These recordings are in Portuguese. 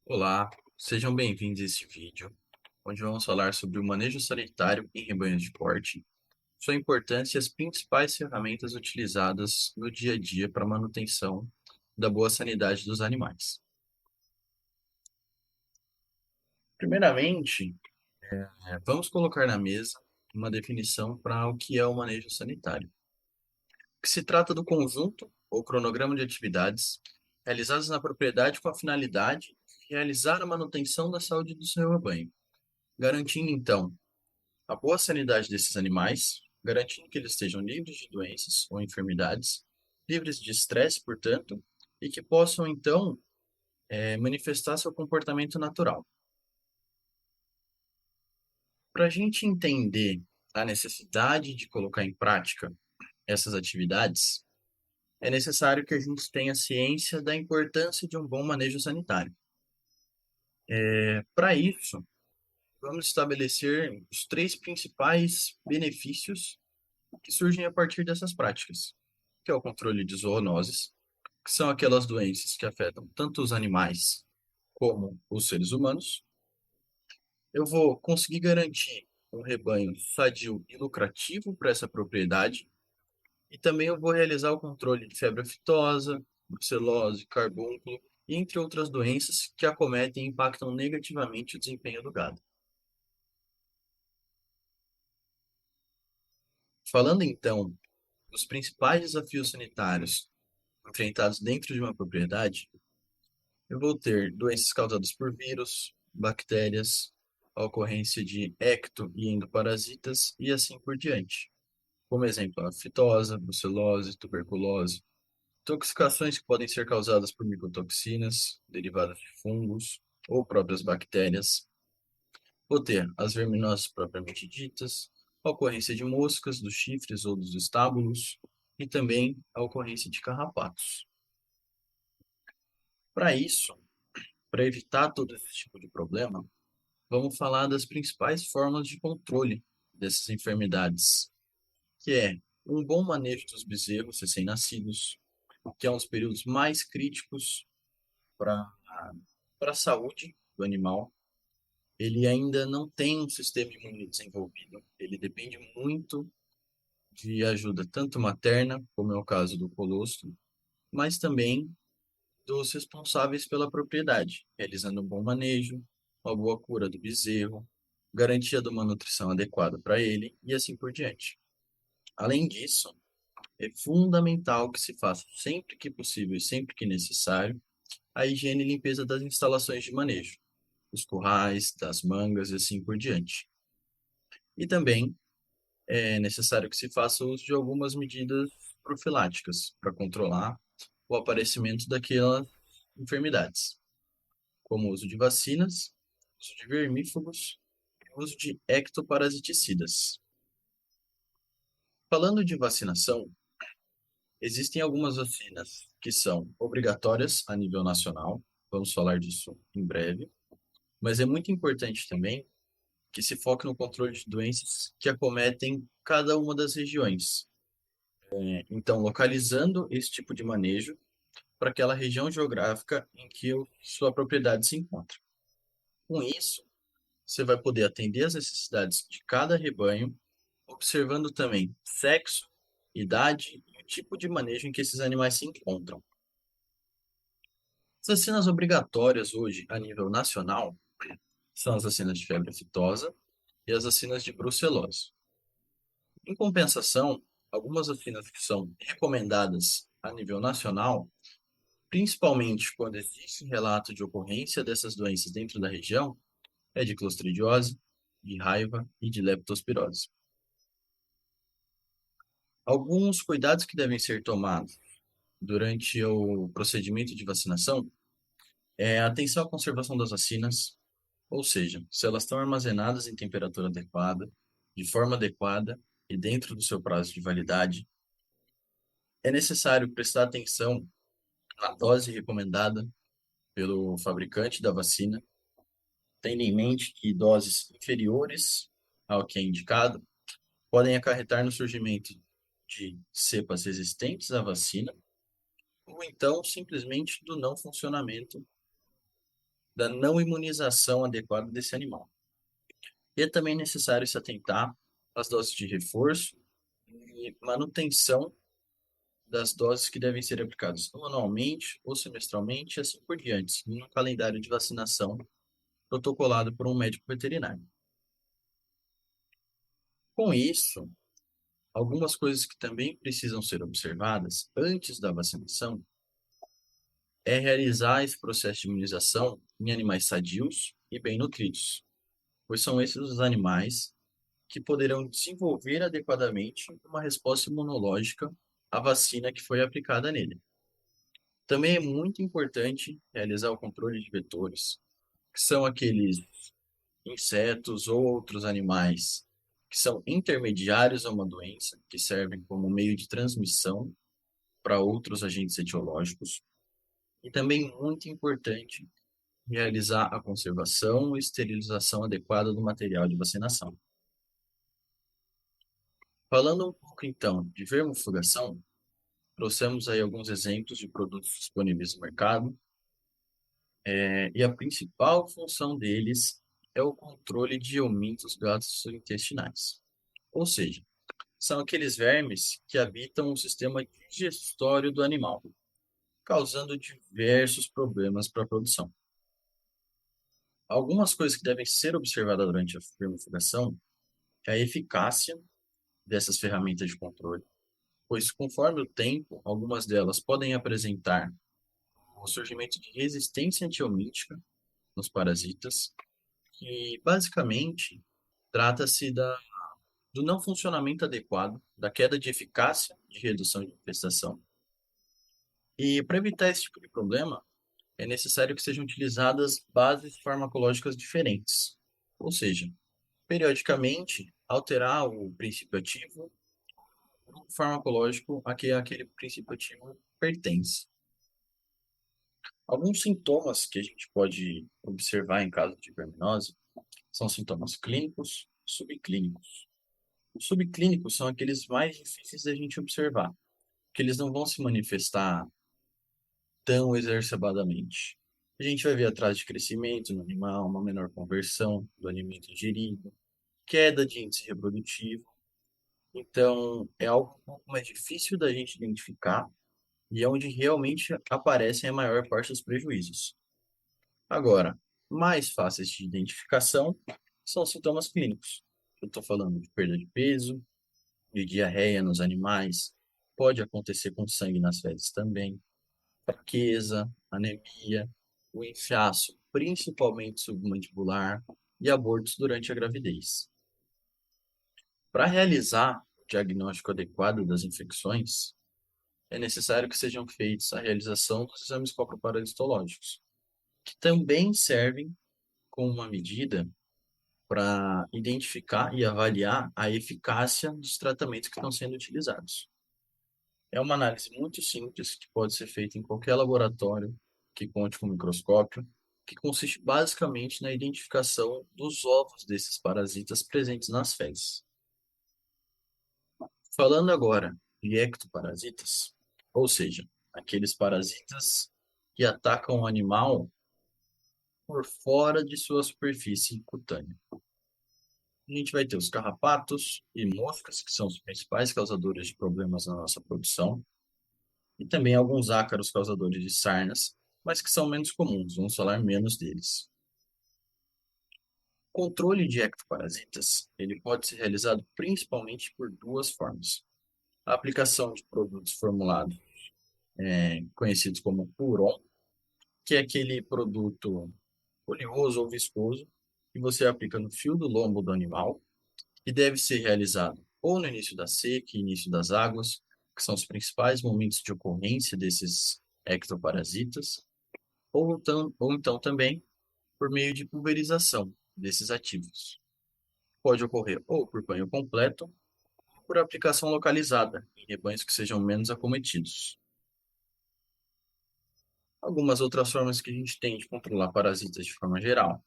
Olá, sejam bem-vindos a este vídeo, onde vamos falar sobre o manejo sanitário em rebanhos de corte, sua importância e as principais ferramentas utilizadas no dia a dia para a manutenção da boa sanidade dos animais. Primeiramente, vamos colocar na mesa uma definição para o que é o manejo sanitário, que se trata do conjunto ou cronograma de atividades realizadas na propriedade com a finalidade de realizar a manutenção da saúde do seu rebanho, garantindo então a boa sanidade desses animais, garantindo que eles estejam livres de doenças ou enfermidades, livres de estresse, portanto, e que possam, então, manifestar seu comportamento natural. Para a gente entender a necessidade de colocar em prática essas atividades, é necessário que a gente tenha ciência da importância de um bom manejo sanitário. Para isso, vamos estabelecer os três principais benefícios que surgem a partir dessas práticas, que é o controle de zoonoses, que são aquelas doenças que afetam tanto os animais como os seres humanos. Eu vou conseguir garantir um rebanho sadio e lucrativo para essa propriedade, e também eu vou realizar o controle de febre aftosa, brucelose, carbúnculo, e entre outras doenças que acometem e impactam negativamente o desempenho do gado. Falando então dos principais desafios sanitários enfrentados dentro de uma propriedade, eu vou ter doenças causadas por vírus, bactérias, a ocorrência de ecto e endoparasitas e assim por diante. Como exemplo, a fitosa, brucelose, tuberculose, intoxicações que podem ser causadas por micotoxinas, derivadas de fungos ou próprias bactérias. Vou ter as verminosas propriamente ditas, a ocorrência de moscas, dos chifres ou dos estábulos e também a ocorrência de carrapatos. Para isso, para evitar todo esse tipo de problema, vamos falar das principais formas de controle dessas enfermidades, que é um bom manejo dos bezerros recém-nascidos, que é um dos períodos mais críticos para a saúde do animal. Ele ainda não tem um sistema imune desenvolvido, ele depende muito de ajuda tanto materna, como é o caso do colostro, mas também dos responsáveis pela propriedade, realizando um bom manejo, uma boa cura do bezerro, garantia de uma nutrição adequada para ele e assim por diante. Além disso, é fundamental que se faça sempre que possível e sempre que necessário a higiene e limpeza das instalações de manejo, dos currais, das mangas e assim por diante. E também é necessário que se faça uso de algumas medidas profiláticas para controlar o aparecimento daquelas enfermidades, como o uso de vacinas, uso de vermífugos e uso de ectoparasiticidas. Falando de vacinação, existem algumas vacinas que são obrigatórias a nível nacional, vamos falar disso em breve, mas é muito importante também que se foque no controle de doenças que acometem cada uma das regiões. Então, localizando esse tipo de manejo para aquela região geográfica em que sua propriedade se encontra. Com isso, você vai poder atender às necessidades de cada rebanho, observando também sexo, idade e o tipo de manejo em que esses animais se encontram. As vacinas obrigatórias hoje, a nível nacional, são as vacinas de febre aftosa e as vacinas de brucelose. Em compensação, algumas vacinas que são recomendadas a nível nacional, principalmente quando existe relato de ocorrência dessas doenças dentro da região, é de clostridiose, de raiva e de leptospirose. Alguns cuidados que devem ser tomados durante o procedimento de vacinação é a atenção à conservação das vacinas, ou seja, se elas estão armazenadas em temperatura adequada, de forma adequada e dentro do seu prazo de validade. É necessário prestar atenção na dose recomendada pelo fabricante da vacina, tendo em mente que doses inferiores ao que é indicado podem acarretar no surgimento de cepas resistentes à vacina ou então simplesmente do não funcionamento da não imunização adequada desse animal. E é também necessário se atentar às doses de reforço e manutenção das doses que devem ser aplicadas anualmente ou semestralmente, e assim por diante, em um calendário de vacinação protocolado por um médico veterinário. Com isso, algumas coisas que também precisam ser observadas antes da vacinação é realizar esse processo de imunização em animais sadios e bem nutridos, pois são esses os animais que poderão desenvolver adequadamente uma resposta imunológica à vacina que foi aplicada nele. Também é muito importante realizar o controle de vetores, que são aqueles insetos ou outros animais que são intermediários a uma doença, que servem como meio de transmissão para outros agentes etiológicos. E também muito importante realizar a conservação e esterilização adequada do material de vacinação. Falando um pouco então de vermifugação, trouxemos aí alguns exemplos de produtos disponíveis no mercado, e a principal função deles é o controle de aumentos gastrointestinais. Ou seja, são aqueles vermes que habitam o sistema digestório do animal, causando diversos problemas para a produção. Algumas coisas que devem ser observadas durante a vermifugação é a eficácia dessas ferramentas de controle, pois conforme o tempo, algumas delas podem apresentar o surgimento de resistência antiomítica nos parasitas, que basicamente trata-se do não funcionamento adequado, da queda de eficácia de redução de infestação. E para evitar esse tipo de problema, é necessário que sejam utilizadas bases farmacológicas diferentes, ou seja, periodicamente alterar o princípio ativo do farmacológico a que aquele princípio ativo pertence. Alguns sintomas que a gente pode observar em caso de verminose são sintomas clínicos, subclínicos. Os subclínicos são aqueles mais difíceis da gente observar, que eles não vão se manifestar tão exacerbadamente. A gente vai ver atraso de crescimento no animal, uma menor conversão do alimento ingerido, queda de índice reprodutivo. Então, é algo um pouco mais difícil da gente identificar e é onde realmente aparecem a maior parte dos prejuízos. Agora, mais fáceis de identificação são os sintomas clínicos. Eu estou falando de perda de peso, de diarreia nos animais, pode acontecer com sangue nas fezes também, fraqueza, anemia, o inchaço, principalmente submandibular, e abortos durante a gravidez. Para realizar o diagnóstico adequado das infecções, é necessário que sejam feitos a realização dos exames coproparasitológicos, que também servem como uma medida para identificar e avaliar a eficácia dos tratamentos que estão sendo utilizados. É uma análise muito simples que pode ser feita em qualquer laboratório que conte com microscópio, que consiste basicamente na identificação dos ovos desses parasitas presentes nas fezes. Falando agora de ectoparasitas, ou seja, aqueles parasitas que atacam o animal por fora de sua superfície cutânea. A gente vai ter os carrapatos e moscas, que são os principais causadores de problemas na nossa produção, e também alguns ácaros causadores de sarnas, mas que são menos comuns, vamos falar menos deles. O controle de ectoparasitas, ele pode ser realizado principalmente por duas formas. A aplicação de produtos formulados, conhecidos como Puron, que é aquele produto oleoso ou viscoso que você aplica no fio do lombo do animal, que deve ser realizado ou no início da seca e início das águas, que são os principais momentos de ocorrência desses ectoparasitas, ou então também por meio de pulverização desses ativos. Pode ocorrer ou por banho completo, ou por aplicação localizada em rebanhos que sejam menos acometidos. Algumas outras formas que a gente tem de controlar parasitas de forma geral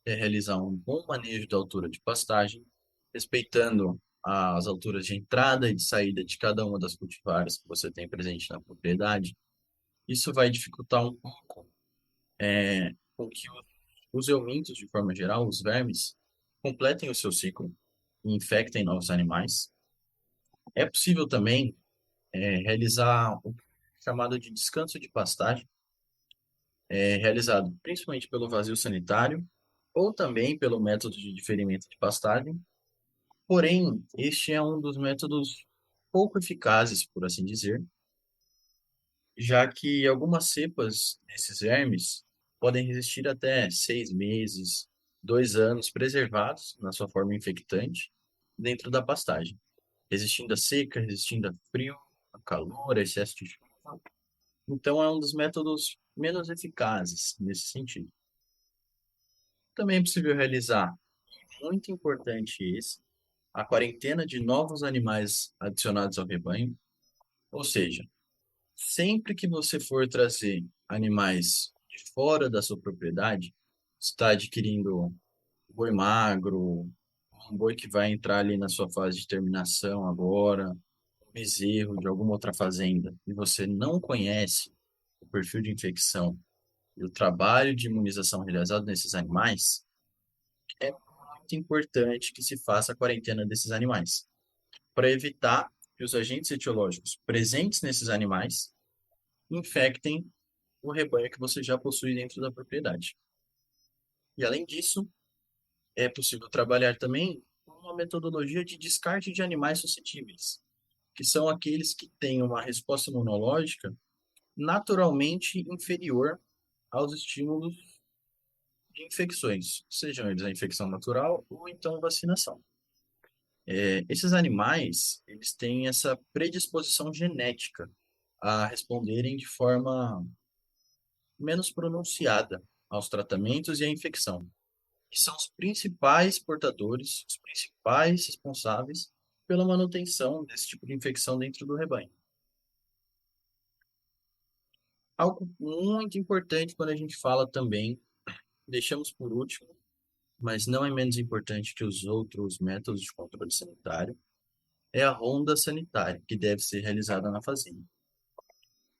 é realizar um bom manejo da altura de pastagem, respeitando as alturas de entrada e de saída de cada uma das cultivares que você tem presente na propriedade. Isso vai dificultar um pouco com que os eumintos, de forma geral, os vermes, completem o seu ciclo e infectem novos animais. É possível também realizar o chamado de descanso de pastagem, realizado principalmente pelo vazio sanitário ou também pelo método de diferimento de pastagem. Porém, este é um dos métodos pouco eficazes, por assim dizer, já que algumas cepas desses vermes podem resistir até 6 meses, 2 anos, preservados na sua forma infectante dentro da pastagem, resistindo à seca, resistindo a frio, a calor, a excesso de chuva. Então, é um dos métodos menos eficazes nesse sentido. Também é possível realizar, muito importante esse, a quarentena de novos animais adicionados ao rebanho, ou seja, sempre que você for trazer animais de fora da sua propriedade, está adquirindo um boi magro, um boi que vai entrar ali na sua fase de terminação agora, um bezerro de alguma outra fazenda, e você não conhece o perfil de infecção e o trabalho de imunização realizado nesses animais, é muito importante que se faça a quarentena desses animais, para evitar que os agentes etiológicos presentes nesses animais infectem o rebanho que você já possui dentro da propriedade. E além disso, é possível trabalhar também com uma metodologia de descarte de animais suscetíveis, que são aqueles que têm uma resposta imunológica naturalmente inferior aos estímulos de infecções, sejam eles a infecção natural ou então vacinação. Esses animais, eles têm essa predisposição genética a responderem de forma menos pronunciada aos tratamentos e à infecção, que são os principais portadores, os principais responsáveis pela manutenção desse tipo de infecção dentro do rebanho. Algo muito importante quando a gente fala também, deixamos por último, mas não é menos importante que os outros métodos de controle sanitário, é a ronda sanitária, que deve ser realizada na fazenda.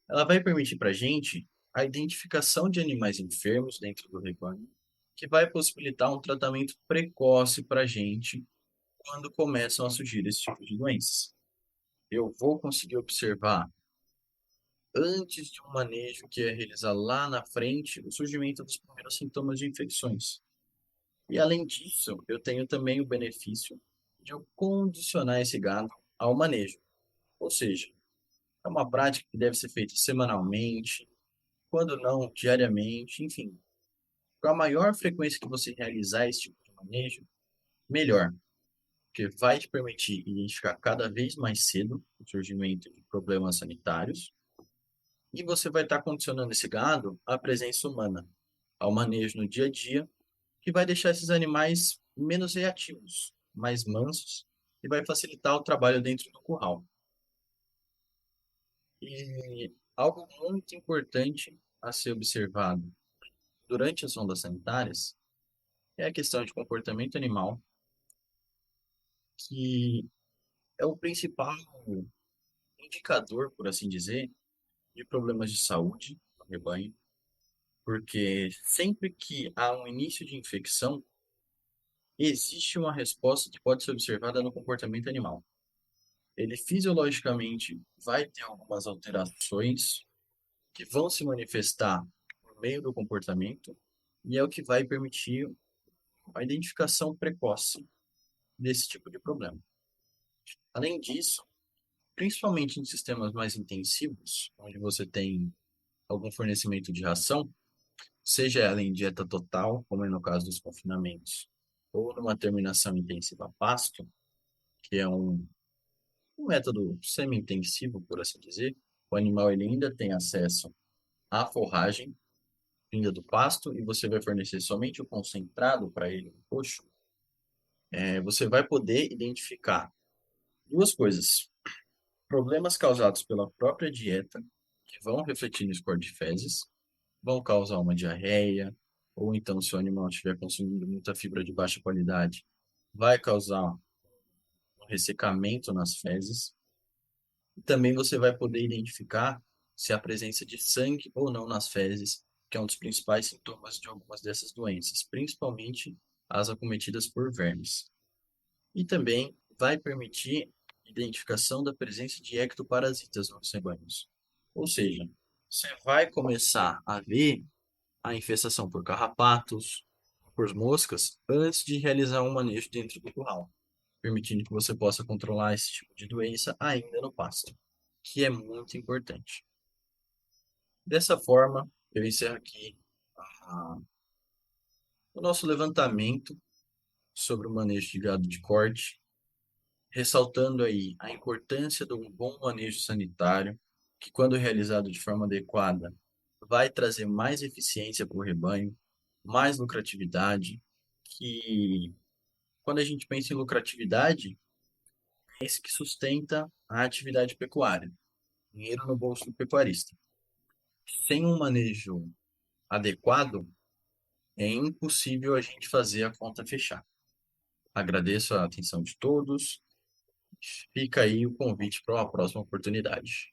Ela vai permitir para a gente a identificação de animais enfermos dentro do rebanho, que vai possibilitar um tratamento precoce para a gente quando começam a surgir esse tipo de doenças. Eu vou conseguir observar, antes de um manejo que é realizar lá na frente, o surgimento dos primeiros sintomas de infecções. E além disso, eu tenho também o benefício de eu condicionar esse gado ao manejo. Ou seja, é uma prática que deve ser feita semanalmente, quando não diariamente, enfim. Com a maior frequência que você realizar esse tipo de manejo, melhor, porque vai te permitir identificar cada vez mais cedo o surgimento de problemas sanitários e você vai estar condicionando esse gado à presença humana, ao manejo no dia a dia, que vai deixar esses animais menos reativos, mais mansos e vai facilitar o trabalho dentro do curral. E algo muito importante a ser observado durante as sondas sanitárias é a questão de comportamento animal, que é o principal indicador, por assim dizer, de problemas de saúde no rebanho, porque sempre que há um início de infecção, existe uma resposta que pode ser observada no comportamento animal. Ele fisiologicamente vai ter algumas alterações que vão se manifestar por meio do comportamento, e é o que vai permitir a identificação precoce desse tipo de problema. Além disso, principalmente em sistemas mais intensivos, onde você tem algum fornecimento de ração, seja ela em dieta total, como é no caso dos confinamentos, ou numa terminação intensiva a pasto, que é um método semi-intensivo, por assim dizer, o animal ele ainda tem acesso à forragem vinda do pasto e você vai fornecer somente o concentrado para ele no coxo, você vai poder identificar duas coisas: problemas causados pela própria dieta, que vão refletir no score de fezes, vão causar uma diarreia, ou então, se o animal estiver consumindo muita fibra de baixa qualidade, vai causar um ressecamento nas fezes. E também você vai poder identificar se há presença de sangue ou não nas fezes, que é um dos principais sintomas de algumas dessas doenças, principalmente as acometidas por vermes. E também vai permitir identificação da presença de ectoparasitas nos rebanhos. Ou seja, você vai começar a ver a infestação por carrapatos, por moscas, antes de realizar um manejo dentro do curral, permitindo que você possa controlar esse tipo de doença ainda no pasto, que é muito importante. Dessa forma, eu encerro aqui ah, o nosso levantamento sobre o manejo de gado de corte, ressaltando aí a importância de um bom manejo sanitário, que quando realizado de forma adequada, vai trazer mais eficiência para o rebanho, mais lucratividade, que quando a gente pensa em lucratividade, é isso que sustenta a atividade pecuária, dinheiro no bolso do pecuarista. Sem um manejo adequado, é impossível a gente fazer a conta fechar. Agradeço a atenção de todos. Fica aí o convite para uma próxima oportunidade.